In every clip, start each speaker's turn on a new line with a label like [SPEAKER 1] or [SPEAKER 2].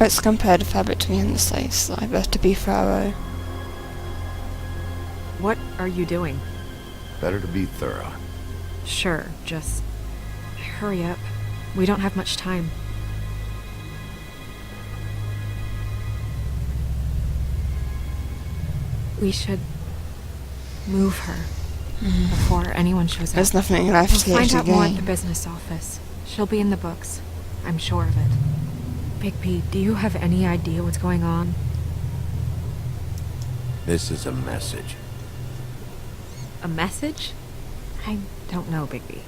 [SPEAKER 1] Let's compare the fabric between the size. I better be thorough.
[SPEAKER 2] What are you doing?
[SPEAKER 3] Better to be thorough.
[SPEAKER 2] Sure, just hurry up. We don't have much time. We should move her before anyone shows up.
[SPEAKER 1] There's nothing left
[SPEAKER 2] We'll
[SPEAKER 1] here
[SPEAKER 2] find
[SPEAKER 1] to
[SPEAKER 2] out more at the
[SPEAKER 1] gain.
[SPEAKER 2] business office. She'll be in the books. I'm sure of it. Bigby, do you have any idea what's going on?
[SPEAKER 3] This is a message.
[SPEAKER 2] A message? I don't know, Bigby.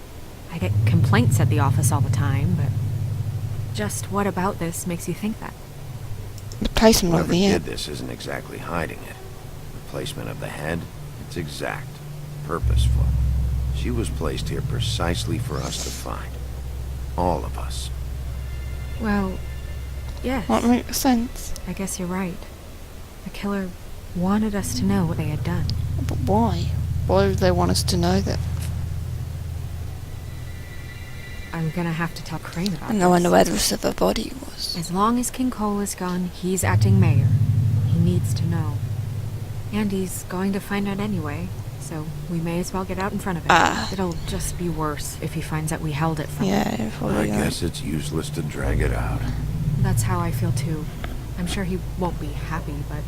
[SPEAKER 2] I get complaints at the office all the time, but just what about this makes you think that?
[SPEAKER 1] The placement of
[SPEAKER 3] Whoever
[SPEAKER 1] the
[SPEAKER 3] did this isn't exactly hiding it. The placement of the head, it's exact, purposeful. She was placed here precisely for us to find. All of us.
[SPEAKER 2] Well, yes.
[SPEAKER 1] What makes sense?
[SPEAKER 2] I guess you're right. The killer wanted us to know what they had done.
[SPEAKER 1] But why? Why would they want us to know that?
[SPEAKER 2] I'm gonna have to tell Crane about
[SPEAKER 1] And
[SPEAKER 2] this.
[SPEAKER 1] I wonder where the rest of her body was.
[SPEAKER 2] As long as King Cole is gone, he's acting mayor. He needs to know. And he's going to find out anyway, so we may as well get out in front of it. It'll just be worse if he finds out we held it from him.
[SPEAKER 1] Yeah, probably.
[SPEAKER 3] I guess it's useless to drag it out.
[SPEAKER 2] That's how I feel too. I'm sure he won't be happy, but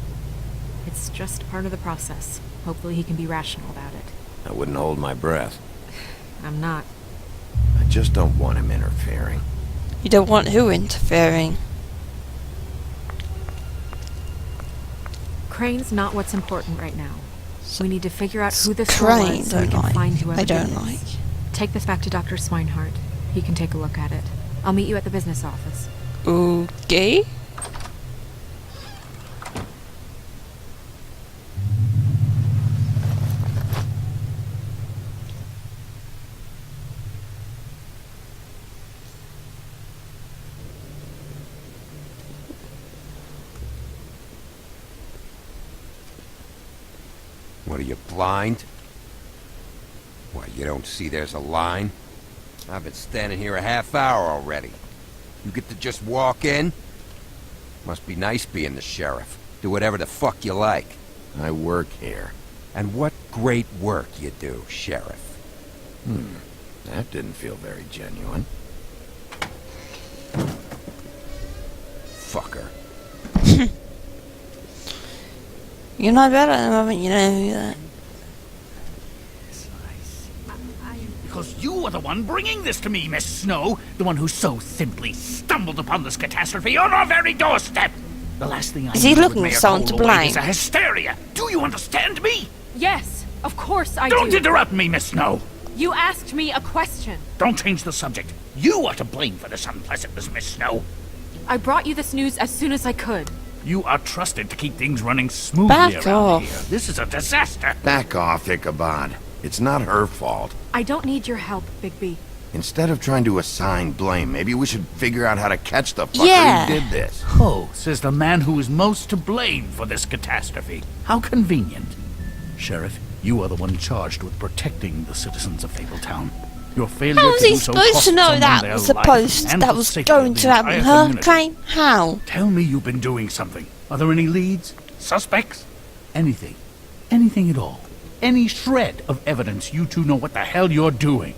[SPEAKER 2] it's just part of the process. Hopefully he can be rational about it.
[SPEAKER 3] I wouldn't hold my breath.
[SPEAKER 2] I'm not.
[SPEAKER 3] I just don't want him interfering.
[SPEAKER 1] You don't want who interfering?
[SPEAKER 2] Crane's not what's important right now. We need to figure out who this girl
[SPEAKER 1] Crane
[SPEAKER 2] was so we
[SPEAKER 1] don't
[SPEAKER 2] can
[SPEAKER 1] like.
[SPEAKER 2] find whoever
[SPEAKER 1] I
[SPEAKER 2] did
[SPEAKER 1] don't
[SPEAKER 2] this.
[SPEAKER 1] like.
[SPEAKER 2] Take this back to Dr. Swinehart. He can take a look at it. I'll meet you at the business office.
[SPEAKER 1] Okay.
[SPEAKER 4] What, are you blind? What, you don't see there's a line? I've been standing here a half hour already. You get to just walk in? Must be nice being the sheriff. Do whatever the fuck you like.
[SPEAKER 3] I work here.
[SPEAKER 4] And what great work you do, Sheriff.
[SPEAKER 3] That didn't feel very genuine.
[SPEAKER 4] Fucker.
[SPEAKER 1] You know better at the moment, you know that.
[SPEAKER 5] Because you are the one bringing this to me, Miss Snow. The one who so simply stumbled upon this catastrophe on our very doorstep. The last thing I
[SPEAKER 1] Is he
[SPEAKER 5] need
[SPEAKER 1] looking
[SPEAKER 5] with
[SPEAKER 1] for
[SPEAKER 5] Mayor
[SPEAKER 1] someone to
[SPEAKER 5] Cole away
[SPEAKER 1] blame?
[SPEAKER 5] is a hysteria. Do you understand me?
[SPEAKER 2] Yes, of course I
[SPEAKER 5] Don't
[SPEAKER 2] do.
[SPEAKER 5] interrupt me, Miss Snow.
[SPEAKER 2] You asked me a question.
[SPEAKER 5] Don't change the subject. You are to blame for this unpleasantness, Miss Snow.
[SPEAKER 2] I brought you this news as soon as I could.
[SPEAKER 5] You are trusted to keep things running smoothly
[SPEAKER 1] Back
[SPEAKER 5] around
[SPEAKER 1] off.
[SPEAKER 5] here. This is a disaster.
[SPEAKER 3] Back off, Ichabod. It's not her fault.
[SPEAKER 2] I don't need your help, Bigby.
[SPEAKER 3] Instead of trying to assign blame, maybe we should figure out how to catch the fucker
[SPEAKER 1] Yeah.
[SPEAKER 3] who did this.
[SPEAKER 5] Oh, says the man who is most to blame for this catastrophe. How convenient. Sheriff, you are the one charged with protecting the citizens of Fabletown. Your failure
[SPEAKER 1] How was
[SPEAKER 5] to
[SPEAKER 1] he
[SPEAKER 5] do so
[SPEAKER 1] supposed
[SPEAKER 5] cost
[SPEAKER 1] to know
[SPEAKER 5] someone
[SPEAKER 1] that
[SPEAKER 5] their
[SPEAKER 1] was
[SPEAKER 5] life
[SPEAKER 1] supposed
[SPEAKER 5] and
[SPEAKER 1] that
[SPEAKER 5] the
[SPEAKER 1] was
[SPEAKER 5] safety of
[SPEAKER 1] going
[SPEAKER 5] the
[SPEAKER 1] to happen?
[SPEAKER 5] entire
[SPEAKER 1] Her
[SPEAKER 5] community.
[SPEAKER 1] claim? How?
[SPEAKER 5] Tell me you've been doing something. Are there any leads? Suspects? Anything. Anything at all. Any shred of evidence you two know what the hell you're doing.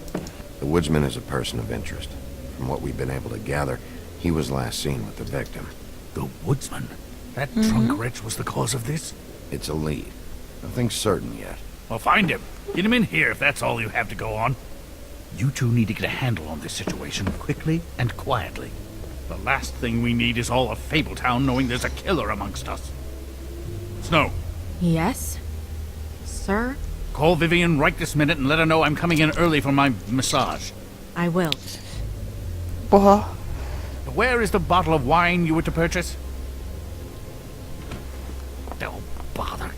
[SPEAKER 3] The woodsman is a person of interest. From what we've been able to gather, he was last seen with the victim.
[SPEAKER 5] The woodsman? That drunk wretch was the cause of this?
[SPEAKER 3] It's a lead. Nothing certain yet.
[SPEAKER 5] Well, find him. Get him in here if that's all you have to go on. You two need to get a handle on this situation quickly and quietly. The last thing we need is all of Fabletown knowing there's a killer amongst us. Snow,
[SPEAKER 2] Yes? Sir?
[SPEAKER 5] call Vivian right this minute and let her know I'm coming in early for my massage.
[SPEAKER 2] I will.
[SPEAKER 1] What?
[SPEAKER 5] Where is the bottle of wine you were to purchase? Oh, bother.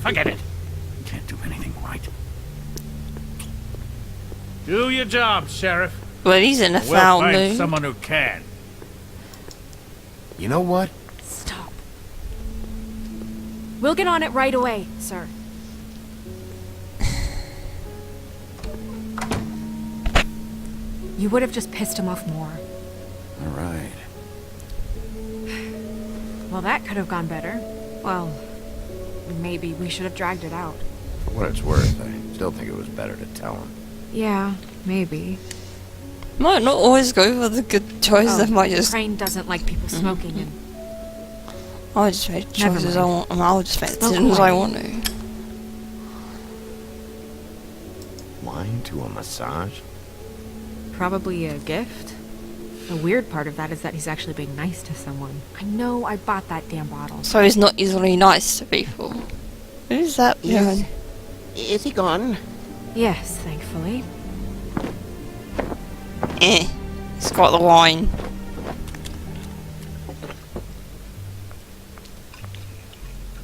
[SPEAKER 5] Forget it. Can't do anything right. Do your job, Sheriff.
[SPEAKER 1] Well, he's in a
[SPEAKER 5] We'll
[SPEAKER 1] foul
[SPEAKER 5] find
[SPEAKER 1] mood.
[SPEAKER 5] someone who can.
[SPEAKER 3] You know what?
[SPEAKER 2] Stop. We'll get on it right away, sir. You would have just pissed him off more.
[SPEAKER 3] All right.
[SPEAKER 2] Well, that could have gone better. Well, maybe we should have dragged it out.
[SPEAKER 3] For what it's worth, I still think it was better to tell him.
[SPEAKER 2] Yeah, maybe.
[SPEAKER 1] Might not always go for the good choices. I might just.
[SPEAKER 2] Crane doesn't like people smoking and...
[SPEAKER 1] I'll just make
[SPEAKER 2] Never
[SPEAKER 1] choices I
[SPEAKER 2] mind.
[SPEAKER 1] want. I'll just make
[SPEAKER 2] Smoke
[SPEAKER 1] decisions I
[SPEAKER 2] away.
[SPEAKER 1] want to.
[SPEAKER 3] Wine to a massage?
[SPEAKER 2] Probably a gift. The weird part of that is that he's actually being nice to someone. I know I bought that damn bottle.
[SPEAKER 1] So he's not easily nice to people. Who's that?
[SPEAKER 6] Is,
[SPEAKER 1] Yeah.
[SPEAKER 6] is he gone?
[SPEAKER 2] Yes, thankfully.
[SPEAKER 1] He's got the wine.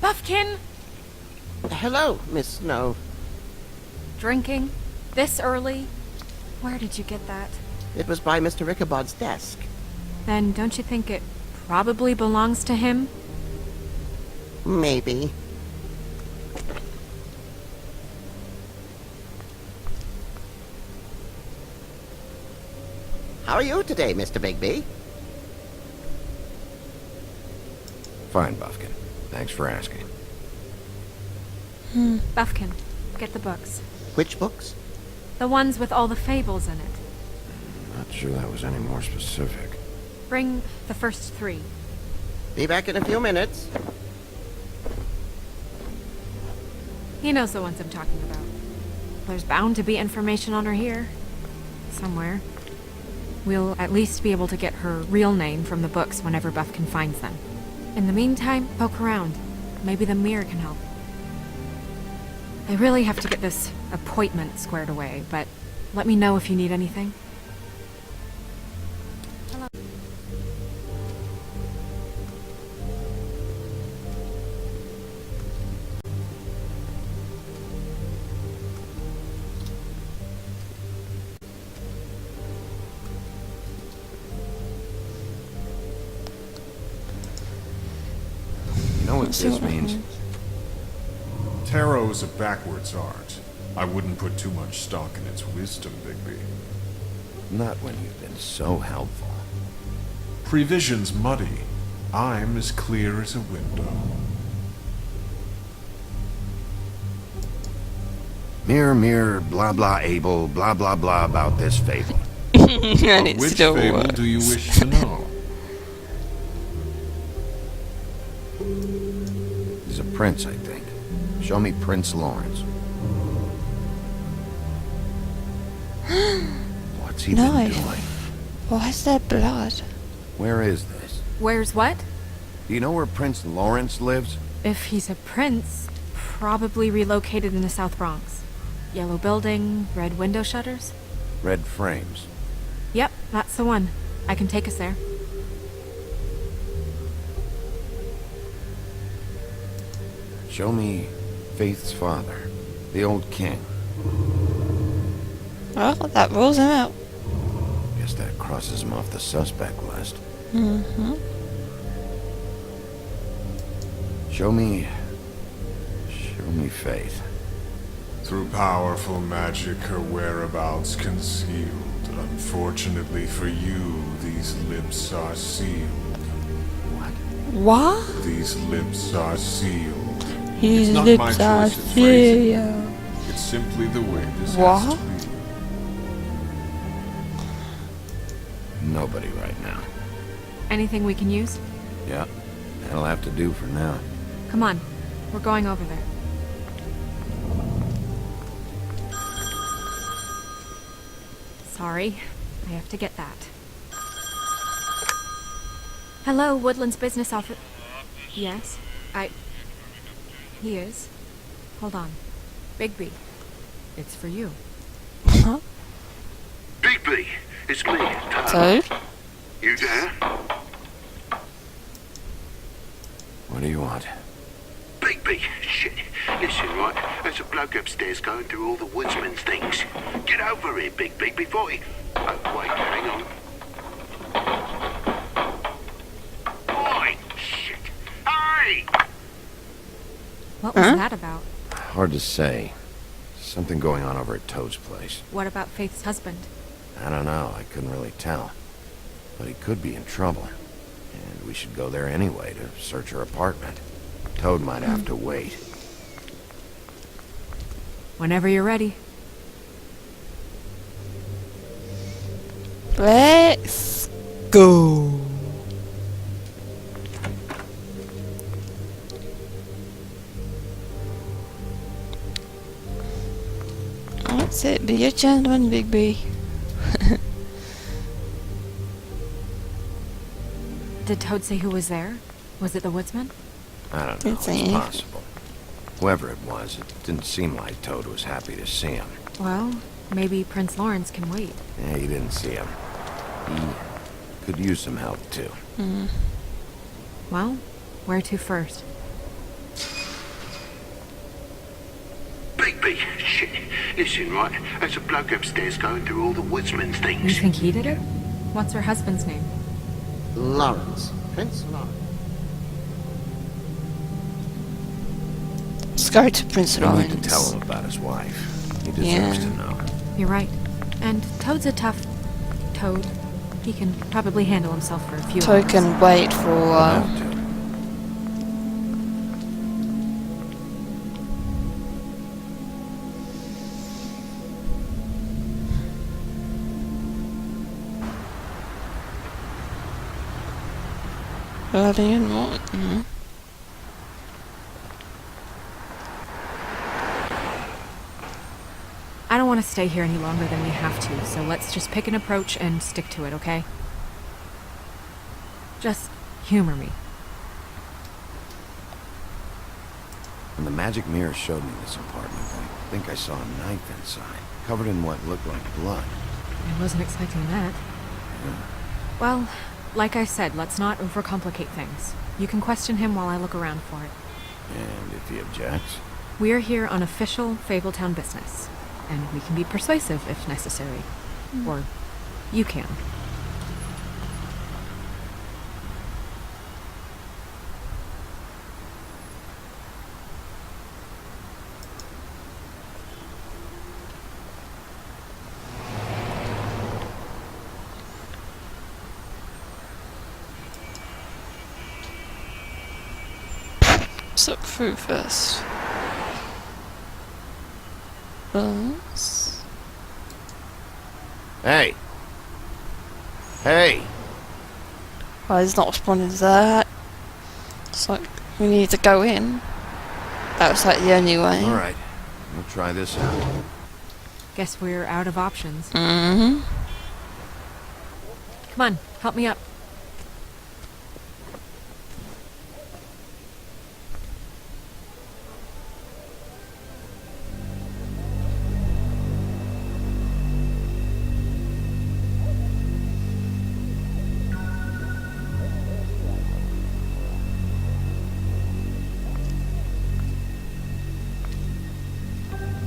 [SPEAKER 2] Buffkin!
[SPEAKER 6] Hello, Miss Snow.
[SPEAKER 2] Drinking? This early? Where did you get that?
[SPEAKER 6] It was by Mr. Ichabod's desk.
[SPEAKER 2] Then don't you think it probably belongs to him?
[SPEAKER 6] Maybe. How are you today, Mr. Bigby?
[SPEAKER 3] Fine, Buffkin. Thanks for asking.
[SPEAKER 2] Buffkin, get the books.
[SPEAKER 6] Which books?
[SPEAKER 2] The ones with all the fables in it.
[SPEAKER 3] Not sure that was any more specific.
[SPEAKER 2] Bring the first 3.
[SPEAKER 6] Be back in a few minutes.
[SPEAKER 2] He knows the ones I'm talking about. There's bound to be information on her here. Somewhere. We'll at least be able to get her real name from the books whenever Buffkin finds them. In the meantime, poke around. Maybe the mirror can help. I really have to get this appointment squared away, but let me know if you need anything.
[SPEAKER 3] You know what this means?
[SPEAKER 7] Tarot is a backwards art. I wouldn't put too much stock in its wisdom, Bigby.
[SPEAKER 3] Not when you've been so helpful.
[SPEAKER 7] Prevision's muddy. I'm as clear as a window.
[SPEAKER 3] Mirror, mirror, blah blah able, blah blah blah about this fable.
[SPEAKER 1] And it
[SPEAKER 7] Which
[SPEAKER 1] still
[SPEAKER 7] fable
[SPEAKER 1] works.
[SPEAKER 7] do you wish to know?
[SPEAKER 3] He's a prince, I think. Show me Prince Lawrence. What's he been
[SPEAKER 1] Nice.
[SPEAKER 3] doing?
[SPEAKER 1] Why is there blood?
[SPEAKER 3] Where is this?
[SPEAKER 2] Where's what?
[SPEAKER 3] Do you know where Prince Lawrence lives?
[SPEAKER 2] If he's a prince, probably relocated in the South Bronx. Yellow building, red window shutters?
[SPEAKER 3] Red frames.
[SPEAKER 2] Yep, that's the one. I can take us there.
[SPEAKER 3] Show me Faith's father, the old king.
[SPEAKER 1] Well, that rules him out.
[SPEAKER 3] Guess that crosses him off the suspect list.
[SPEAKER 1] Mm-hmm.
[SPEAKER 3] Show me Faith.
[SPEAKER 7] Through powerful magic, her whereabouts concealed. Unfortunately for you, these lips are sealed.
[SPEAKER 1] What?
[SPEAKER 7] These lips are sealed.
[SPEAKER 1] His
[SPEAKER 7] not my
[SPEAKER 1] lips are
[SPEAKER 7] choice of phrasing.
[SPEAKER 1] sealed.
[SPEAKER 7] It's simply the way this
[SPEAKER 1] What?
[SPEAKER 7] has to be.
[SPEAKER 3] Nobody right now.
[SPEAKER 2] Anything we can use?
[SPEAKER 3] Yeah, that'll have to do for now.
[SPEAKER 2] Come on. We're going over there. Sorry. I have to get that. Hello, Woodland's business office. Yes? He is. Hold on. Bigby. It's for you.
[SPEAKER 1] Huh?
[SPEAKER 8] Bigby, it's me, Tyler.
[SPEAKER 1] So?
[SPEAKER 8] You there?
[SPEAKER 3] What do you want?
[SPEAKER 8] Bigby, shit. Listen, right, there's a bloke upstairs going through all the woodsman's things. Get over here, Bigby, before he... Oh, wait, hang on. Oi, shit. Hey!
[SPEAKER 2] What was
[SPEAKER 1] Huh?
[SPEAKER 2] that about?
[SPEAKER 3] Hard to say. Something going on over at Toad's place.
[SPEAKER 2] What about Faith's husband?
[SPEAKER 3] I don't know, I couldn't really tell. But he could be in trouble. And we should go there anyway to search her apartment. Toad might have to wait.
[SPEAKER 2] Whenever you're ready.
[SPEAKER 1] Let's go. That's it. Be a gentleman, Bigby.
[SPEAKER 2] Did Toad say who was there? Was it the woodsman?
[SPEAKER 3] I don't know.
[SPEAKER 1] It's
[SPEAKER 3] It's
[SPEAKER 1] Eve.
[SPEAKER 3] possible. Whoever it was, it didn't seem like Toad was happy to see him.
[SPEAKER 2] Well, maybe Prince Lawrence can wait.
[SPEAKER 3] Yeah, he didn't see him. He could use some help, too.
[SPEAKER 2] Well, where to first?
[SPEAKER 8] Bigby, shit. Listen, right? There's a bloke upstairs going through all the woodsman's
[SPEAKER 2] You
[SPEAKER 8] things.
[SPEAKER 2] think he did it? What's her husband's name?
[SPEAKER 6] Lawrence. Prince Lawrence.
[SPEAKER 1] Let's go to Prince
[SPEAKER 3] We need
[SPEAKER 1] Lawrence.
[SPEAKER 3] to tell him about his wife. He deserves
[SPEAKER 1] Yeah.
[SPEAKER 3] to know.
[SPEAKER 2] You're right. And Toad's a tough Toad. He can probably handle himself for a few
[SPEAKER 1] Toad
[SPEAKER 2] hours.
[SPEAKER 1] can wait for a while.
[SPEAKER 3] Have to.
[SPEAKER 1] Early in the morning.
[SPEAKER 2] I don't want to stay here any longer than we have to, so let's just pick an approach and stick to it, okay? Just humor me.
[SPEAKER 3] When the magic mirror showed me this apartment, I think I saw a knife inside, covered in what looked like blood.
[SPEAKER 2] I wasn't expecting that. Well, like I said, let's not overcomplicate things. You can question him while I look around for it.
[SPEAKER 3] And if he objects,
[SPEAKER 2] We're here on official Fabletown business, and we can be persuasive if necessary. Or you can.
[SPEAKER 1] Let's look through first. Balance.
[SPEAKER 3] hey! Hey!
[SPEAKER 1] Oh, he's not responding to that. It's like, we need to go in. That was like the only way.
[SPEAKER 3] Alright, we'll try this out.
[SPEAKER 2] Guess we're out of options.
[SPEAKER 1] Mm-hmm.
[SPEAKER 2] Come on, help me up.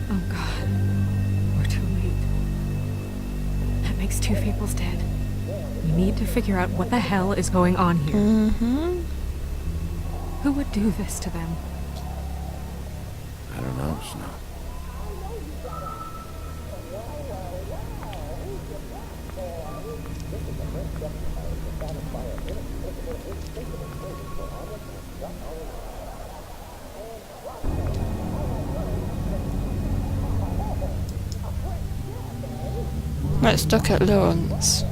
[SPEAKER 2] Oh god. We're too late. That makes two Fables dead. We need to figure out what the hell is going on here.
[SPEAKER 1] Mm-hmm.
[SPEAKER 2] Who would do this to them?
[SPEAKER 3] I don't know, Snow.
[SPEAKER 1] Let's look at Lawrence.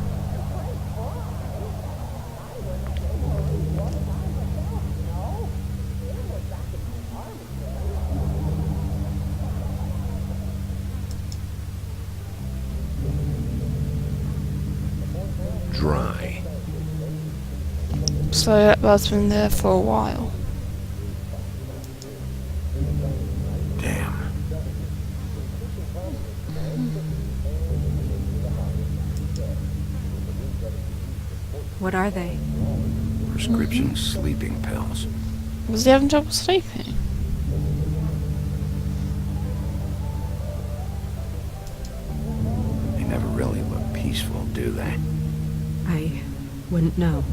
[SPEAKER 3] Dry.
[SPEAKER 1] So that was been there for a while.
[SPEAKER 3] Damn.
[SPEAKER 2] What are they?
[SPEAKER 3] Prescription sleeping pills.
[SPEAKER 1] Was he having trouble sleeping?
[SPEAKER 3] They never really look peaceful, do they?
[SPEAKER 2] I wouldn't know.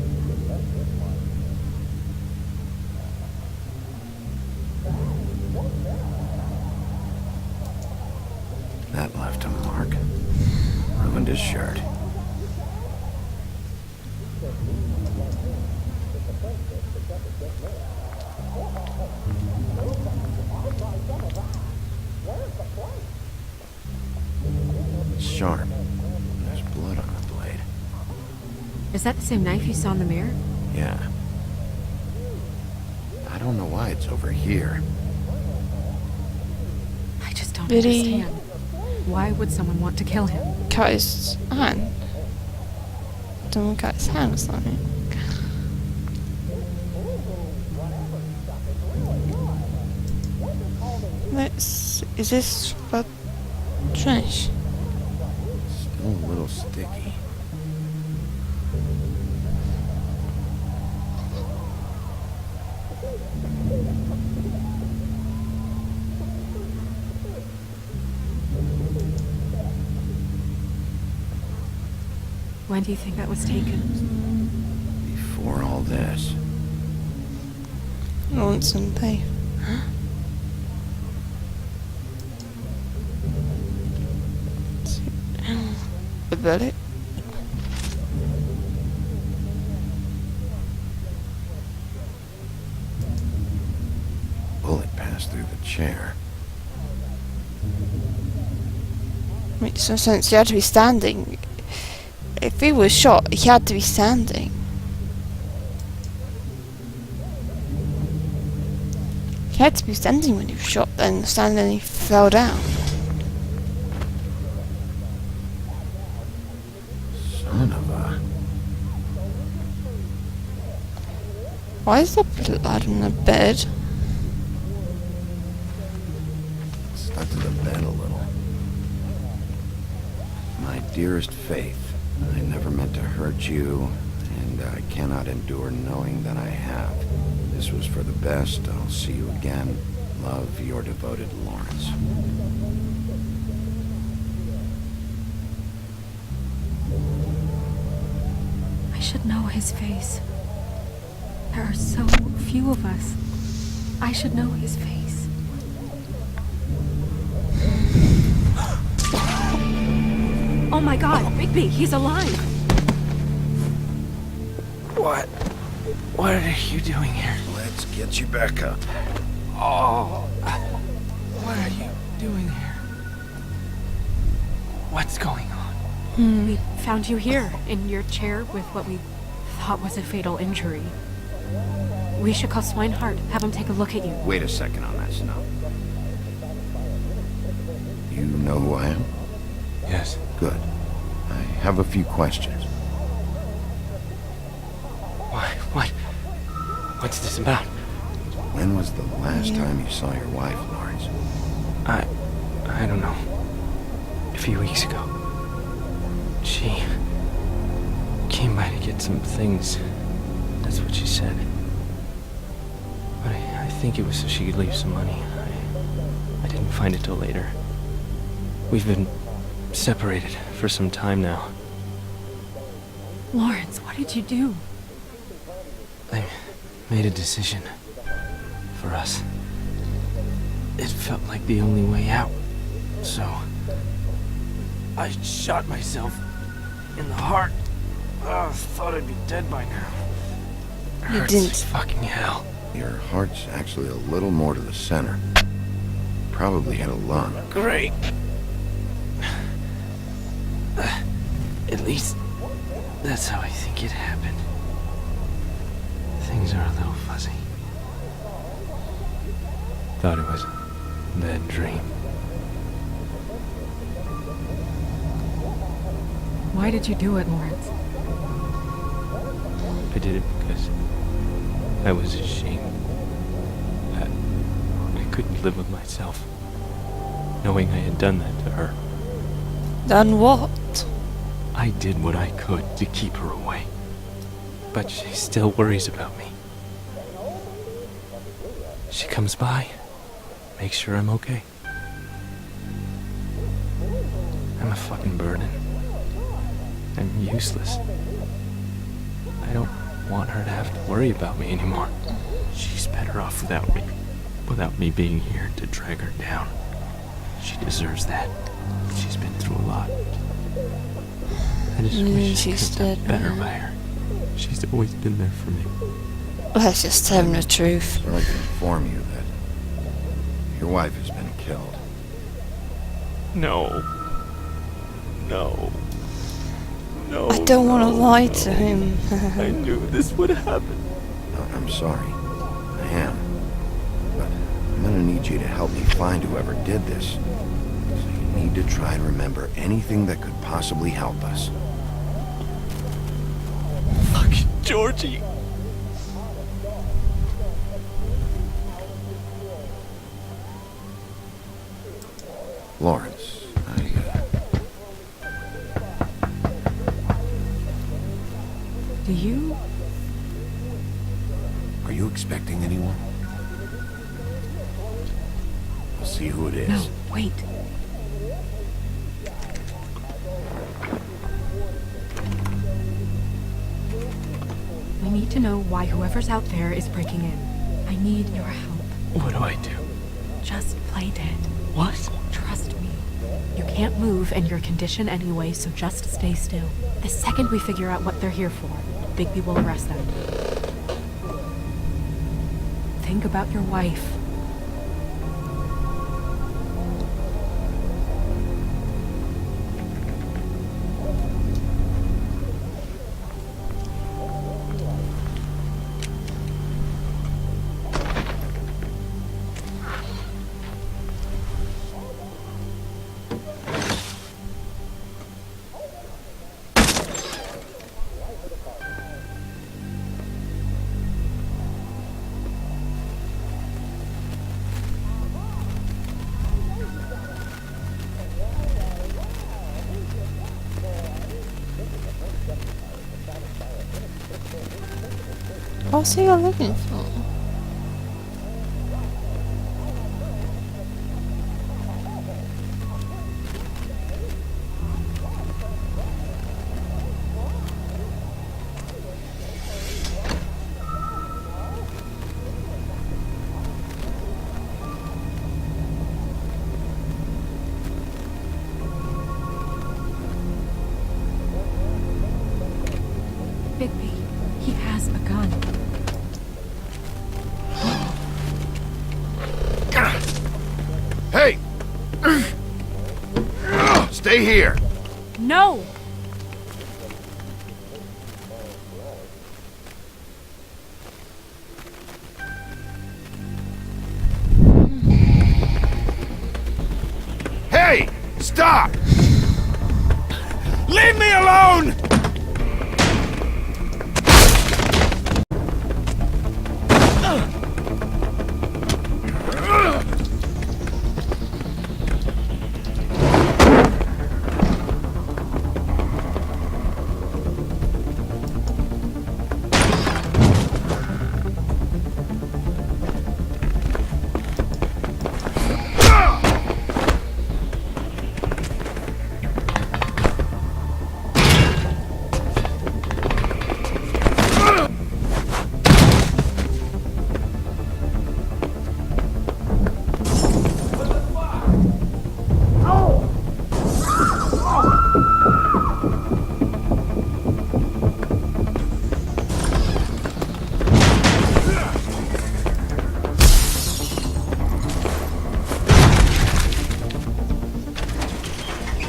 [SPEAKER 3] That left a mark. Ruined his shirt. It's sharp. There's blood on the blade.
[SPEAKER 2] Is that the same knife you saw in the mirror?
[SPEAKER 3] Yeah. I don't know why it's over here.
[SPEAKER 2] I just don't
[SPEAKER 1] Did he-
[SPEAKER 2] understand. Why would someone want to kill him?
[SPEAKER 1] Cut his hand. Someone cut his hand or something. Is this blood trash?
[SPEAKER 3] Still a little sticky.
[SPEAKER 2] When do you think that was taken?
[SPEAKER 3] Before all this.
[SPEAKER 1] Lonesome Bay. A bullet.
[SPEAKER 3] Bullet passed through the chair.
[SPEAKER 1] Makes no sense. He had to be standing. If he was shot, he had to be standing. He had to be standing when he was shot, then standing and he fell down.
[SPEAKER 3] Son of a...
[SPEAKER 1] Why is there blood on the bed?
[SPEAKER 3] Stuck to the bed a little. My dearest Faith, I never meant to hurt you, and I cannot endure knowing that I have. This was for the best. I'll see you again. Love, your devoted Lawrence.
[SPEAKER 2] I should know his face. There are so few of us. I should know his face. Oh my god, Bigby, he's alive!
[SPEAKER 9] What are you doing here?
[SPEAKER 3] Let's get you back up.
[SPEAKER 9] Oh, what are you doing here? What's going on?
[SPEAKER 2] We found you here, in your chair with what we thought was a fatal injury. We should call Swinehart, have him take a look at you.
[SPEAKER 3] Wait a second on that snow. You know who I am?
[SPEAKER 9] Yes.
[SPEAKER 3] Good. I have a few questions.
[SPEAKER 9] What? What's this about?
[SPEAKER 3] When was the last time you saw your wife, Lawrence?
[SPEAKER 9] I don't know. A few weeks ago. She came by to get some things. That's what she said. But I think it was so she could leave some money. I didn't find it till later. We've been separated for some time now.
[SPEAKER 2] Lawrence, what did you do?
[SPEAKER 9] I made a decision for us. It felt like the only way out. So I shot myself in the heart. Thought I'd be dead by now.
[SPEAKER 1] You
[SPEAKER 9] Hurts
[SPEAKER 1] didn't.
[SPEAKER 9] like fucking hell.
[SPEAKER 3] Your heart's actually a little more to the center. Probably hit a lung.
[SPEAKER 9] Great. At least that's how I think it happened. Things are a little fuzzy. Thought it was a bad dream.
[SPEAKER 2] Why did you do it, Lawrence?
[SPEAKER 9] I did it because I was ashamed. I couldn't live with myself, knowing I had done that to her.
[SPEAKER 1] Done what?
[SPEAKER 9] I did what I could to keep her away, but she still worries about me. She comes by, makes sure I'm okay. I'm a fucking burden. I'm useless. I don't want her to have to worry about me anymore. She's better off without me being here to drag her down. She deserves that. She's been through a lot. I just wish I
[SPEAKER 1] she's
[SPEAKER 9] could have
[SPEAKER 1] dead
[SPEAKER 9] done better
[SPEAKER 1] now.
[SPEAKER 9] by her. She's always been there for me.
[SPEAKER 1] Let's just tell him the truth.
[SPEAKER 3] So I can inform you that your wife has been killed.
[SPEAKER 9] No. No. No.
[SPEAKER 1] I don't want to lie to him.
[SPEAKER 9] I knew this would happen.
[SPEAKER 3] I'm sorry. I am. But I'm gonna need you to help me find whoever did this. So you need to try and remember anything that could possibly help us.
[SPEAKER 9] Fuck, Georgie.
[SPEAKER 3] Lawrence,
[SPEAKER 2] Do you?
[SPEAKER 3] are you expecting anyone? I'll see who it is.
[SPEAKER 2] No, wait. We need to know why whoever's out there is breaking in. I need your help.
[SPEAKER 9] What do I do?
[SPEAKER 2] Just play dead.
[SPEAKER 9] What?
[SPEAKER 2] Trust me. You can't move in your condition anyway, so just stay still. The second we figure out what they're here for, Bigby will arrest them. Think about your wife.
[SPEAKER 1] What's he looking for?
[SPEAKER 2] Bigby, he has a gun.
[SPEAKER 3] Hey! Stay here!
[SPEAKER 2] No!
[SPEAKER 3] Hey! Stop!
[SPEAKER 5] Leave me alone!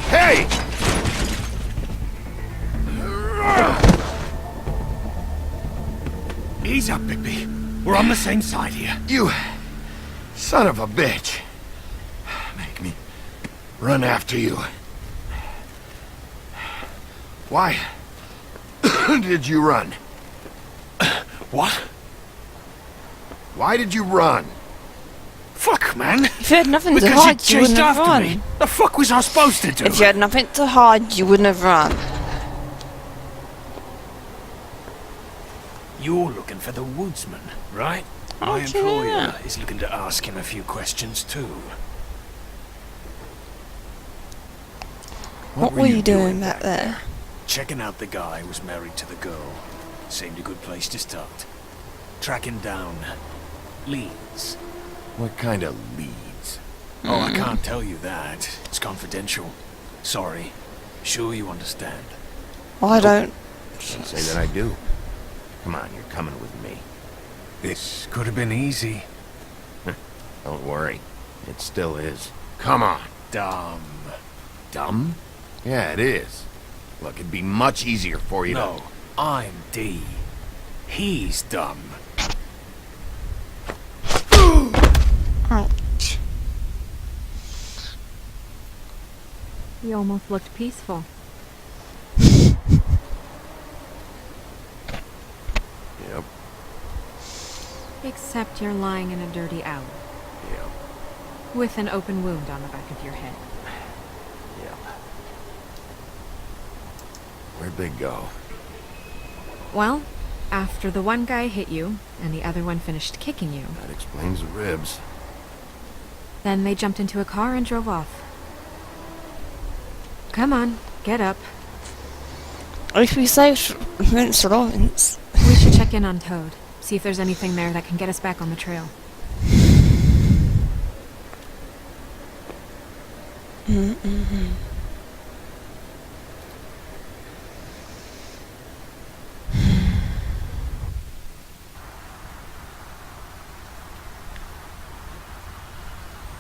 [SPEAKER 3] Hey!
[SPEAKER 5] Ease up, Bigby. We're on the same side here.
[SPEAKER 3] You son of a bitch. Make me run after you. Why did you run?
[SPEAKER 5] What?
[SPEAKER 3] Why did you run?
[SPEAKER 5] Fuck, man.
[SPEAKER 1] If you had nothing to
[SPEAKER 5] Because you
[SPEAKER 1] hide, you
[SPEAKER 5] chased
[SPEAKER 1] wouldn't have
[SPEAKER 5] after
[SPEAKER 1] run.
[SPEAKER 5] me. The fuck was I supposed to do?
[SPEAKER 1] If you had nothing to hide, you wouldn't have run.
[SPEAKER 10] You're looking for the woodsman, right? My
[SPEAKER 1] Okay.
[SPEAKER 10] employer is looking to ask him a few questions too.
[SPEAKER 1] What were you doing back there?
[SPEAKER 10] Checking out the guy who was married to the girl. Seemed a good place to start. Tracking down leads.
[SPEAKER 3] What kind of leads?
[SPEAKER 10] Oh, I can't tell you that. It's confidential. Sorry. Sure you understand.
[SPEAKER 1] I don't.
[SPEAKER 3] Say that I do. Come on, you're coming with me.
[SPEAKER 10] This could have been easy.
[SPEAKER 3] Don't worry. It still is. Come on.
[SPEAKER 10] Dumb.
[SPEAKER 3] Dumb? Yeah, it is. Look, it'd be much easier for you
[SPEAKER 10] No, I'm D. He's dumb.
[SPEAKER 1] Ouch.
[SPEAKER 2] You almost looked peaceful.
[SPEAKER 3] Yep.
[SPEAKER 2] Except you're lying in a dirty alley.
[SPEAKER 3] Yep.
[SPEAKER 2] With an open wound on the back of your head.
[SPEAKER 3] Yep. Where'd they go?
[SPEAKER 2] Well, after the one guy hit you, and the other one finished kicking you,
[SPEAKER 3] That explains the ribs.
[SPEAKER 2] then they jumped into a car and drove off. Come on, get up.
[SPEAKER 1] If we saved Vince Lawrence.
[SPEAKER 2] We should check in on Toad. See if there's anything there that can get us back on the trail.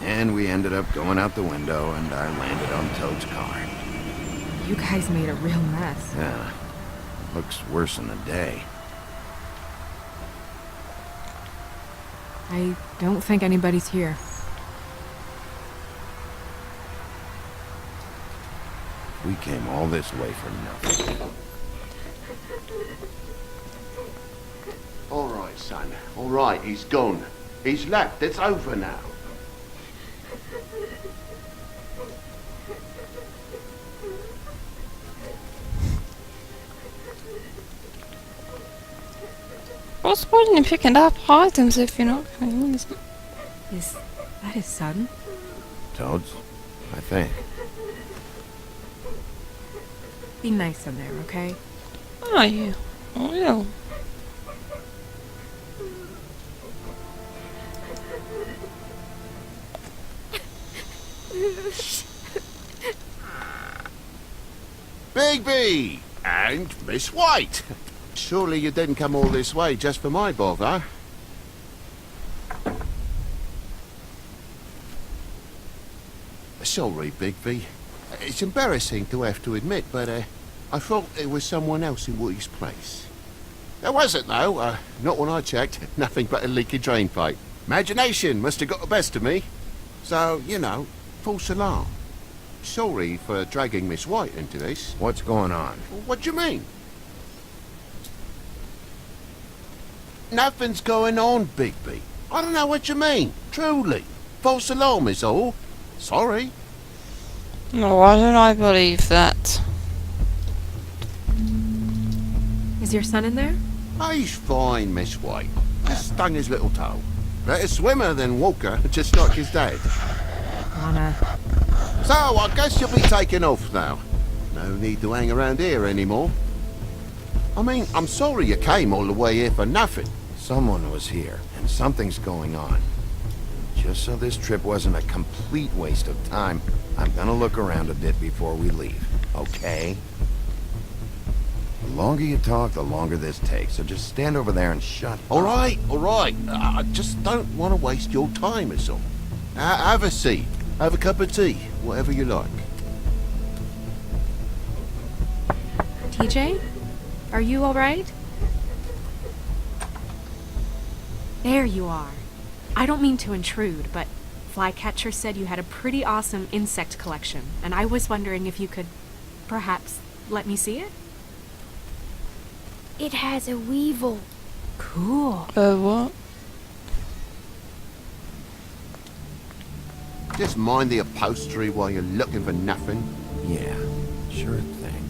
[SPEAKER 3] And we ended up going out the window, and I landed on Toad's car.
[SPEAKER 2] You guys made a real mess.
[SPEAKER 3] Yeah. Looks worse than the day.
[SPEAKER 2] I don't think anybody's here.
[SPEAKER 3] We came all this way for nothing.
[SPEAKER 8] All right, son. All right, he's gone. He's left. It's over now.
[SPEAKER 1] What's the point in picking up items if you're not going to use them?
[SPEAKER 2] Is that his son?
[SPEAKER 3] Toad's? I think.
[SPEAKER 2] Be nice in there, okay?
[SPEAKER 1] Oh, yeah. I will.
[SPEAKER 8] Bigby! And Miss White! Surely you didn't come all this way just for my bother? Sorry, Bigby. It's embarrassing to have to admit, but I thought there was someone else in Woody's place. There wasn't, though. Not when I checked. Nothing but a leaky drain pipe. Imagination must have got the best of me. So, you know, false alarm. Sorry for dragging Miss White into this.
[SPEAKER 3] What's going on?
[SPEAKER 8] What do you mean? Nothing's going on, Bigby. I don't know what you mean. Truly. False alarm is all. Sorry.
[SPEAKER 1] No, why don't I believe that?
[SPEAKER 2] Is your son in there?
[SPEAKER 8] He's fine, Miss White. Just stung his little toe. Better swimmer than Walker, just like his dad.
[SPEAKER 2] Anna.
[SPEAKER 8] So, I guess you'll be taking off now. No need to hang around here anymore. I mean, I'm sorry you came all the way here for nothing.
[SPEAKER 3] Someone was here, and something's going on. Just so this trip wasn't a complete waste of time, I'm gonna look around a bit before we leave, okay? The longer you talk, the longer this takes, so just stand over there and shut up.
[SPEAKER 8] All right. I just don't want to waste your time, is all. Have a seat. Have a cup of tea. Whatever you like.
[SPEAKER 2] TJ? Are you alright? There you are. I don't mean to intrude, but Flycatcher said you had a pretty awesome insect collection, and I was wondering if you could, perhaps, let me see it?
[SPEAKER 11] It has a weevil.
[SPEAKER 2] Cool.
[SPEAKER 1] What?
[SPEAKER 8] Just mind the upholstery while you're looking for nothing.
[SPEAKER 3] Yeah, sure thing.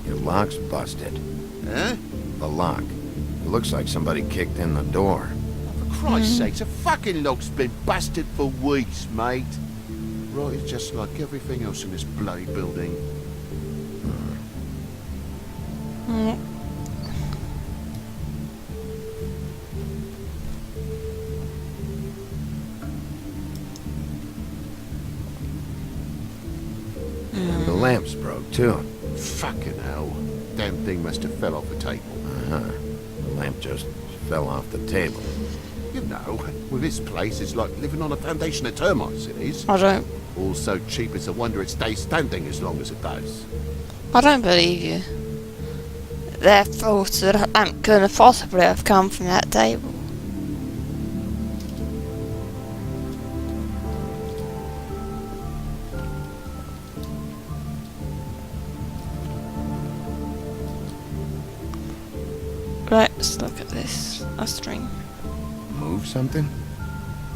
[SPEAKER 3] Your lock's busted.
[SPEAKER 8] Huh?
[SPEAKER 3] The lock. It looks like somebody kicked in the door.
[SPEAKER 8] For Christ's sake, the fucking lock's been busted for weeks, mate. Right, it's just like everything else in this bloody building.
[SPEAKER 3] And the lamp's broke, too.
[SPEAKER 8] Fucking hell. Damn thing must have fell off the table.
[SPEAKER 3] Uh-huh. The lamp just fell off the table.
[SPEAKER 8] You know, with this place, it's like living on a foundation of termites, it is.
[SPEAKER 1] I don't.
[SPEAKER 8] All so cheap, it's a wonder it stays standing as long as it does.
[SPEAKER 1] I don't believe you. Therefore, the lamp couldn't possibly have come from that table. Let's look at this. A string.
[SPEAKER 3] Move something?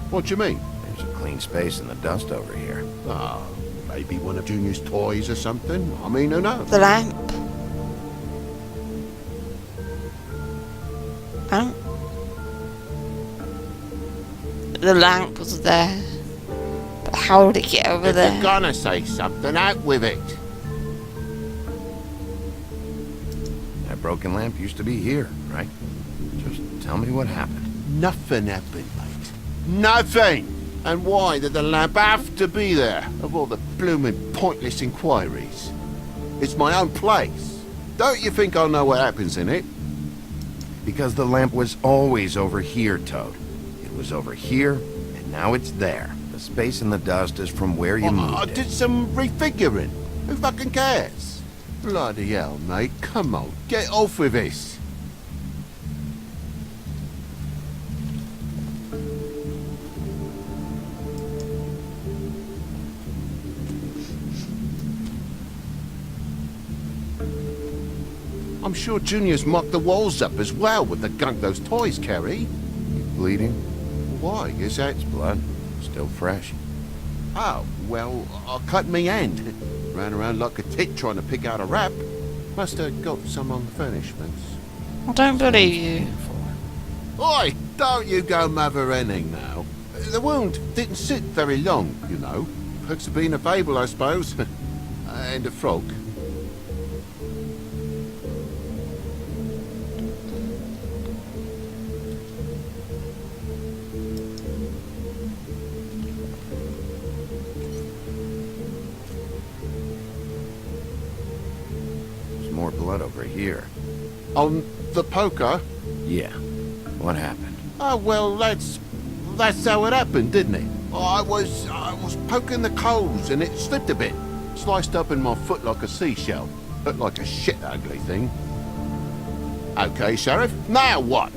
[SPEAKER 8] What do you mean?
[SPEAKER 3] There's a clean space in the dust over here.
[SPEAKER 8] Ah, maybe one of Junior's toys or something. I mean, who knows?
[SPEAKER 1] The lamp. Lamp. The lamp was there. But how did it get over
[SPEAKER 8] If
[SPEAKER 1] there?
[SPEAKER 8] you're gonna say something, out with it.
[SPEAKER 3] That broken lamp used to be here, right? Just tell me what happened.
[SPEAKER 8] Nothing happened, mate. Nothing! And why did the lamp have to be there, of all the blooming pointless inquiries? It's my own place. Don't you think I'll know what happens in it?
[SPEAKER 3] Because the lamp was always over here, Toad. It was over here, and now it's there. The space in the dust is from where you moved
[SPEAKER 8] I
[SPEAKER 3] it.
[SPEAKER 8] did some refiguring. Who fucking cares? Bloody hell, mate. Come on, get off with this. I'm sure Junior's mocked the walls up as well with the gunk those toys carry.
[SPEAKER 3] You bleeding?
[SPEAKER 8] Why, is that...
[SPEAKER 3] Blood. Still fresh.
[SPEAKER 8] Oh, well, I cut me hand. Ran around like a tit trying to pick out a wrap. Must have got some on the furnishments.
[SPEAKER 1] I don't believe you.
[SPEAKER 8] Oi, don't you go mother-henning now. The wound didn't sit very long, you know. Perks of being a fable, I suppose. And a frog.
[SPEAKER 3] There's more blood over here.
[SPEAKER 8] On the poker?
[SPEAKER 3] Yeah. What happened?
[SPEAKER 8] Oh, well, that's how it happened, didn't it? I was poking the coals and it slipped a bit. Sliced up in my foot like a seashell. Looked like a shit ugly thing. Okay, Sheriff, now what?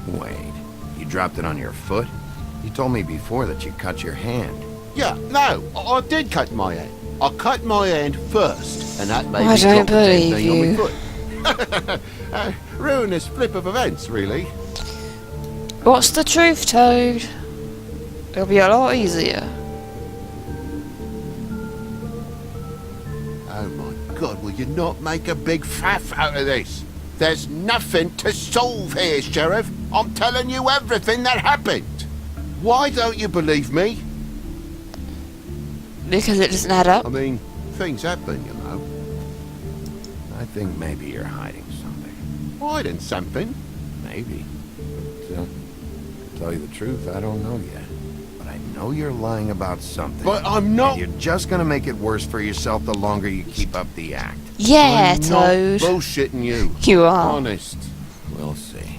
[SPEAKER 3] Wait. You dropped it on your foot? You told me before that you cut your hand.
[SPEAKER 8] Yeah, no, I did cut my hand. I cut my hand first, and that made
[SPEAKER 1] I
[SPEAKER 8] me
[SPEAKER 1] don't
[SPEAKER 8] drop the damn
[SPEAKER 1] believe
[SPEAKER 8] thing on
[SPEAKER 1] you.
[SPEAKER 8] my foot. Ruinous flip of events, really.
[SPEAKER 1] What's the truth, Toad? It'll be a lot easier.
[SPEAKER 8] Oh my God, will you not make a big faff out of this? There's nothing to solve here, Sheriff. I'm telling you everything that happened. Why don't you believe me?
[SPEAKER 1] Because it doesn't add up.
[SPEAKER 8] I mean, things happen, you know.
[SPEAKER 3] I think maybe you're hiding something.
[SPEAKER 8] Hiding something?
[SPEAKER 3] Maybe. But, to tell you the truth, I don't know yet. But I know you're lying about something.
[SPEAKER 8] But I'm not...
[SPEAKER 3] And you're just gonna make it worse for yourself the longer you keep up the act.
[SPEAKER 1] Yeah,
[SPEAKER 8] I'm
[SPEAKER 1] Toad.
[SPEAKER 8] not bullshitting you.
[SPEAKER 1] You are.
[SPEAKER 8] Honest.
[SPEAKER 3] We'll see.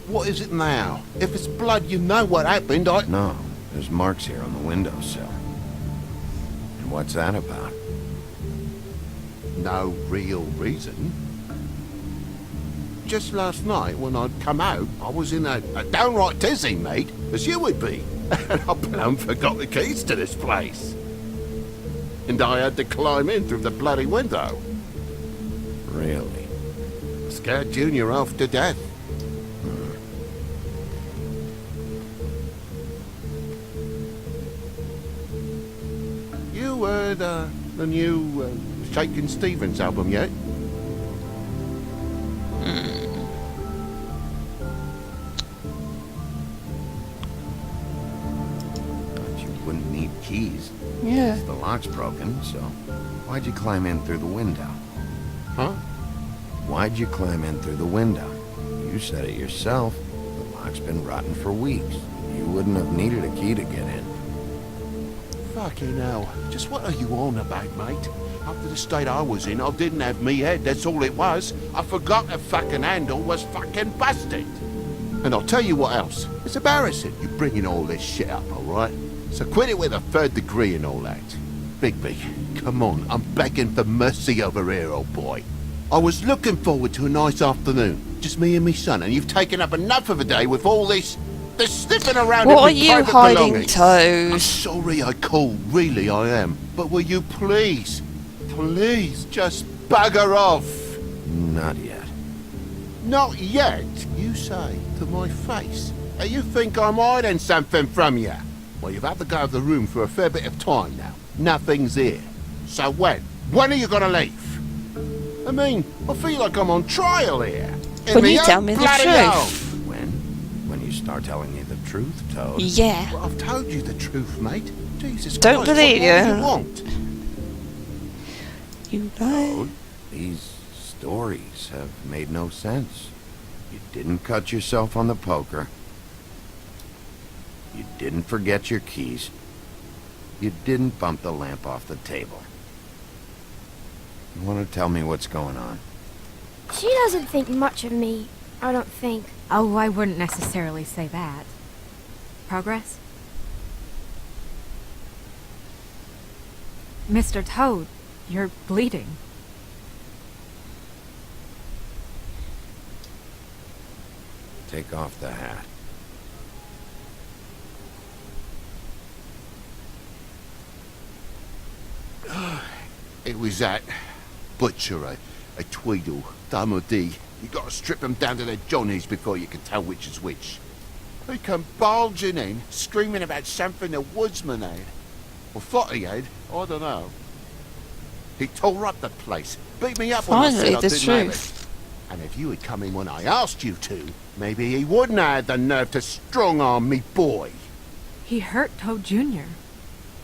[SPEAKER 8] What is it now? If it's blood, you know what happened.
[SPEAKER 3] No, there's marks here on the windowsill. And what's that about?
[SPEAKER 8] No real reason. Just last night, when I'd come out, I was in a downright dizzy, mate, as you would be. And I plumb forgot the keys to this place. And I had to climb in through the bloody window.
[SPEAKER 3] Really?
[SPEAKER 8] Scared Junior off to death. You heard the new Shakin' Stevens album yet?
[SPEAKER 3] keys.
[SPEAKER 1] Yeah.
[SPEAKER 3] The lock's broken, so why'd you climb in through the window?
[SPEAKER 8] Huh?
[SPEAKER 3] Why'd you climb in through the window? You said it yourself. The lock's been rotten for weeks. You wouldn't have needed a key to get in.
[SPEAKER 8] Fucking hell. Just what are you on about, mate? After the state I was in, I didn't have me head, that's all it was. I forgot the fucking handle was fucking busted. And I'll tell you what else. It's embarrassing you bringing all this shit up, alright? So quit it with a 3rd degree and all that. Bigby, come on, I'm begging for mercy over here, old boy. I was looking forward to a nice afternoon, just me and me son, and you've taken up enough of a day with all this sniffing around in
[SPEAKER 1] What are
[SPEAKER 8] my
[SPEAKER 1] you
[SPEAKER 8] private
[SPEAKER 1] hiding,
[SPEAKER 8] belongings. I'm
[SPEAKER 1] Toad?
[SPEAKER 8] sorry I called, really I am. But will you please, please just bugger off?
[SPEAKER 3] Not yet.
[SPEAKER 8] Not yet, you say, to my face. You think I'm hiding something from you? Well, you've had to go out of the room for a fair bit of time now. Nothing's here. So when? When are you gonna leave? I mean, I feel like I'm on trial here.
[SPEAKER 1] When you tell me the truth.
[SPEAKER 3] When you start telling me the truth, Toad.
[SPEAKER 1] Yeah.
[SPEAKER 8] Well, I've told you the truth, mate. Jesus
[SPEAKER 1] Don't
[SPEAKER 8] Christ,
[SPEAKER 1] believe
[SPEAKER 8] what more do
[SPEAKER 1] you.
[SPEAKER 8] you want?
[SPEAKER 1] You know.
[SPEAKER 3] These stories have made no sense. You didn't cut yourself on the poker. You didn't forget your keys. You didn't bump the lamp off the table. You want to tell me what's going on?
[SPEAKER 11] She doesn't think much of me, I don't think.
[SPEAKER 2] Oh, I wouldn't necessarily say that. Progress? Mr. Toad, you're bleeding.
[SPEAKER 3] Take off the hat.
[SPEAKER 8] It was that butcher, a Tweedle, Dum or D. You gotta strip them down to their johnnies before you can tell which is which. They come bulging in, screaming about something the woodsman had. Or thought he had, I don't know. He tore up the place, beat me up when I said
[SPEAKER 1] Finally,
[SPEAKER 8] I
[SPEAKER 1] the
[SPEAKER 8] didn't have
[SPEAKER 1] truth.
[SPEAKER 8] it. And if you had come in when I asked you to, maybe he wouldn't have had the nerve to strong-arm me boy.
[SPEAKER 2] He hurt Toad Jr.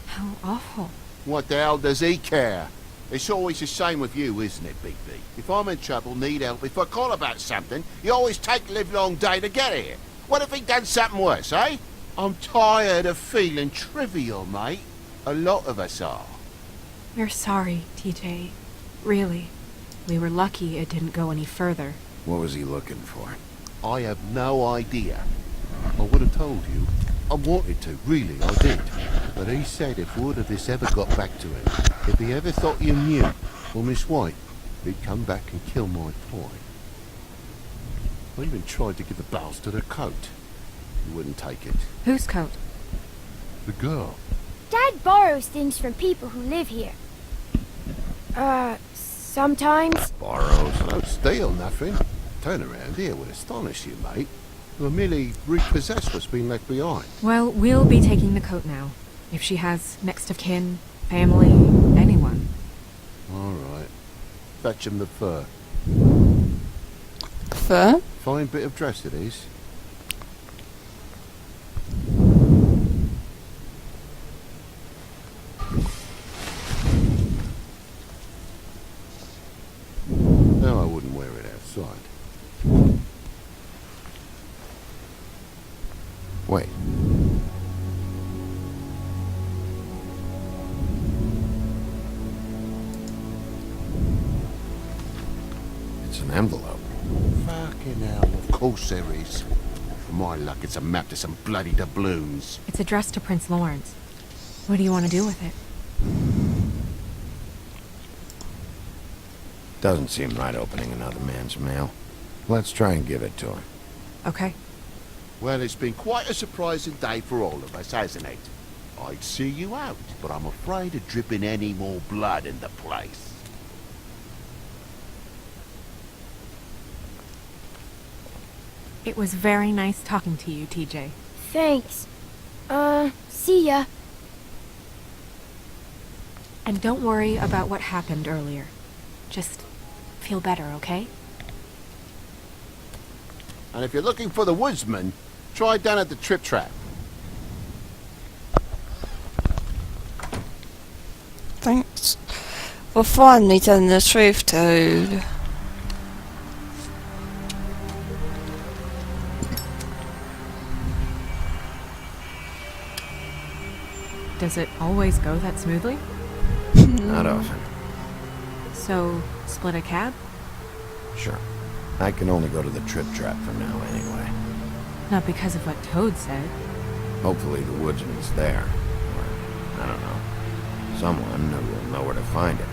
[SPEAKER 2] How awful.
[SPEAKER 8] What the hell does he care? It's always the same with you, isn't it, Bigby? If I'm in trouble, need help, if I call about something, you always take the livelong day to get here. What if he done something worse, eh? I'm tired of feeling trivial, mate. A lot of us are.
[SPEAKER 2] We're sorry, TJ. Really. We were lucky it didn't go any further.
[SPEAKER 3] What was he looking for?
[SPEAKER 8] I have no idea. I would have told you. I wanted to, really, I did. But he said if word of this ever got back to him, if he ever thought you knew, or Miss White, he'd come back and kill my boy. I even tried to give the bastard a coat. He wouldn't take it.
[SPEAKER 2] Whose coat?
[SPEAKER 8] The girl.
[SPEAKER 11] Dad borrows things from people who live here. Sometimes.
[SPEAKER 3] Borrows.
[SPEAKER 8] Don't steal nothing. Turn around here would astonish you, mate. We'll merely repossess what's been left behind.
[SPEAKER 2] Well, we'll be taking the coat now. If she has next of kin, family, anyone.
[SPEAKER 8] All right. Fetch him the fur.
[SPEAKER 1] Fur?
[SPEAKER 8] Fine bit of dress it is. No, I wouldn't wear it outside.
[SPEAKER 3] Wait. It's an envelope.
[SPEAKER 8] Fucking hell, of course there is. For my luck, it's a map to some bloody doubloons.
[SPEAKER 2] It's addressed to Prince Lawrence. What do you want to do with it?
[SPEAKER 3] Doesn't seem right opening another man's mail. Let's try and give it to him.
[SPEAKER 2] Okay.
[SPEAKER 8] Well, it's been quite a surprising day for all of us, hasn't it? I'd see you out, but I'm afraid of dripping any more blood in the place.
[SPEAKER 2] It was very nice talking to you, TJ.
[SPEAKER 11] Thanks. See ya.
[SPEAKER 2] And don't worry about what happened earlier. Just feel better, okay?
[SPEAKER 8] And if you're looking for the woodsman, try down at the Trip Trap.
[SPEAKER 1] We're finally telling the truth, Toad.
[SPEAKER 2] Does it always go that smoothly?
[SPEAKER 3] Not often.
[SPEAKER 2] So, split a cab?
[SPEAKER 3] Sure. I can only go to the Trip Trap for now, anyway.
[SPEAKER 2] Not because of what Toad said.
[SPEAKER 3] Hopefully the woodsman's there. Or, I don't know. Someone who will know where to find it.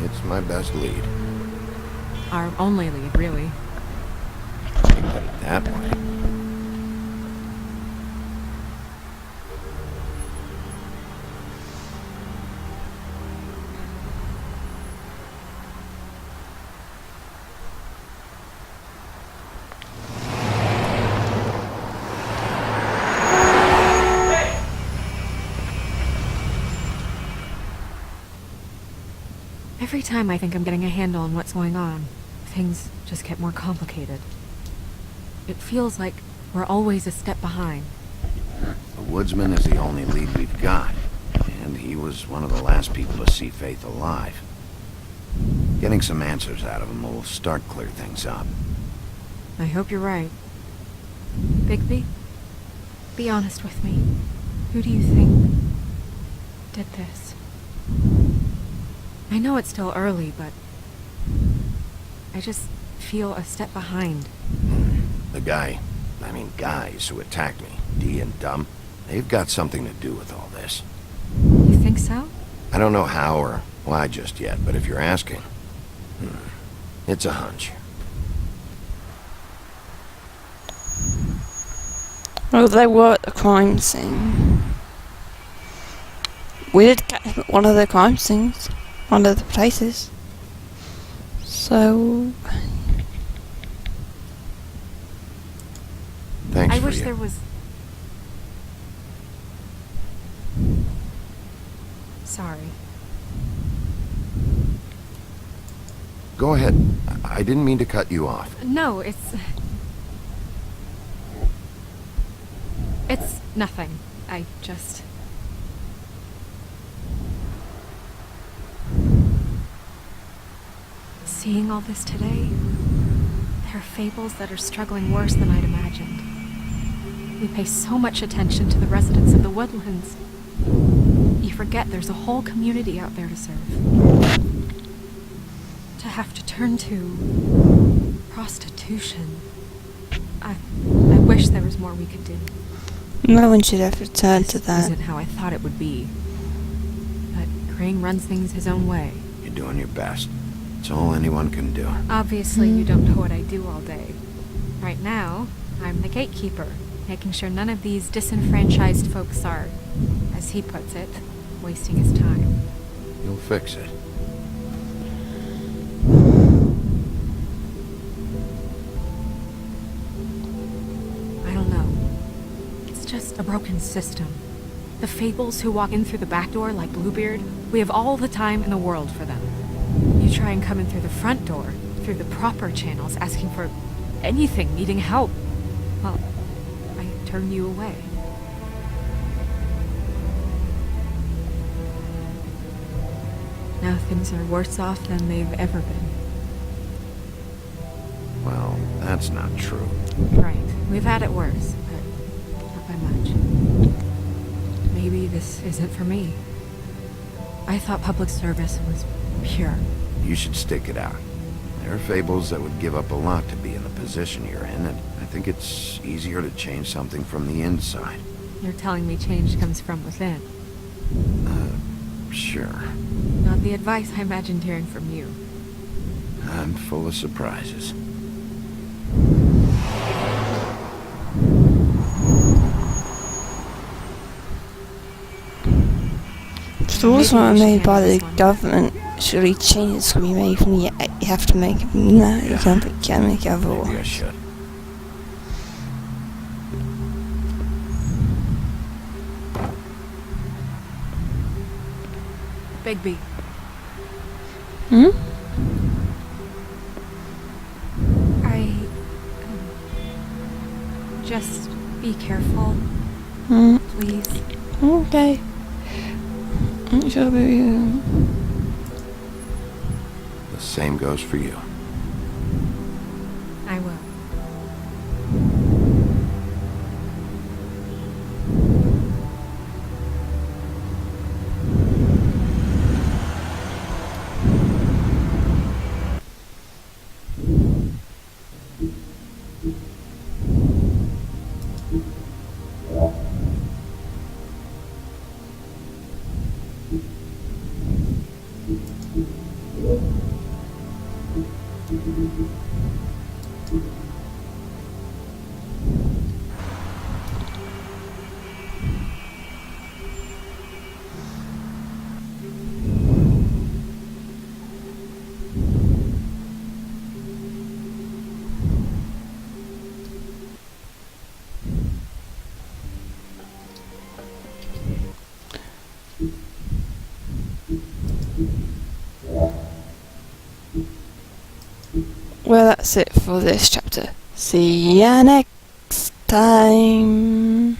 [SPEAKER 3] It's my best lead.
[SPEAKER 2] Our only lead, really.
[SPEAKER 3] You put it that way.
[SPEAKER 2] Every time I think I'm getting a handle on what's going on, things just get more complicated. It feels like we're always a step behind.
[SPEAKER 3] The woodsman is the only lead we've got, and he was one of the last people to see Faith alive. Getting some answers out of him will start clear things up.
[SPEAKER 2] I hope you're right. Bigby, be honest with me. Who do you think did this? I know it's still early, but I just feel a step behind.
[SPEAKER 3] The guys who attacked me, Dee and Dumb, they've got something to do with all this.
[SPEAKER 2] You think so?
[SPEAKER 3] I don't know how or why just yet, but if you're asking, it's a hunch.
[SPEAKER 1] Well, they were at the crime scene. We did catch him at one of the crime scenes. One of the places. So...
[SPEAKER 3] Thanks
[SPEAKER 2] I
[SPEAKER 3] for
[SPEAKER 2] wish
[SPEAKER 3] you.
[SPEAKER 2] there was... Sorry.
[SPEAKER 3] Go ahead. I didn't mean to cut you off.
[SPEAKER 2] No, it's nothing. I just... Seeing all this today, there are fables that are struggling worse than I'd imagined. We pay so much attention to the residents of the woodlands. You forget there's a whole community out there to serve. To have to turn to prostitution. I wish there was more we could do.
[SPEAKER 1] no one should have to turn to
[SPEAKER 2] This
[SPEAKER 1] that.
[SPEAKER 2] isn't how I thought it would be. But Crane runs things his own way.
[SPEAKER 3] You're doing your best. It's all anyone can do.
[SPEAKER 2] Obviously, you don't know what I do all day. Right now, I'm the gatekeeper, making sure none of these disenfranchised folks are, as he puts it, wasting his time.
[SPEAKER 3] You'll fix it.
[SPEAKER 2] I don't know. It's just a broken system. The fables who walk in through the back door like Bluebeard, we have all the time in the world for them. You try and come in through the front door, through the proper channels, asking for anything, needing help. Well, I turn you away. Now things are worse off than they've ever been.
[SPEAKER 3] Well, that's not true.
[SPEAKER 2] Right. We've had it worse, but not by much. Maybe this isn't for me. I thought public service was pure.
[SPEAKER 3] You should stick it out. There are fables that would give up a lot to be in the position you're in, and I think it's easier to change something from the inside.
[SPEAKER 2] You're telling me change comes from within.
[SPEAKER 3] Sure.
[SPEAKER 2] Not the advice I imagined hearing from you.
[SPEAKER 3] I'm full of surprises.
[SPEAKER 1] The rules
[SPEAKER 2] Maybe
[SPEAKER 1] weren't
[SPEAKER 2] we should
[SPEAKER 1] made by
[SPEAKER 2] handle
[SPEAKER 1] the
[SPEAKER 2] this one.
[SPEAKER 1] government. Surely changes can be made from the... You have to make them now. You can't make it
[SPEAKER 3] Maybe I
[SPEAKER 1] otherwise.
[SPEAKER 3] should.
[SPEAKER 2] Bigby.
[SPEAKER 1] Hmm?
[SPEAKER 2] Just be careful,
[SPEAKER 1] Hmm.
[SPEAKER 2] please.
[SPEAKER 1] Okay. It shall be you.
[SPEAKER 3] The same goes for you.
[SPEAKER 2] I will.
[SPEAKER 1] Well, that's it for this chapter. See ya next time.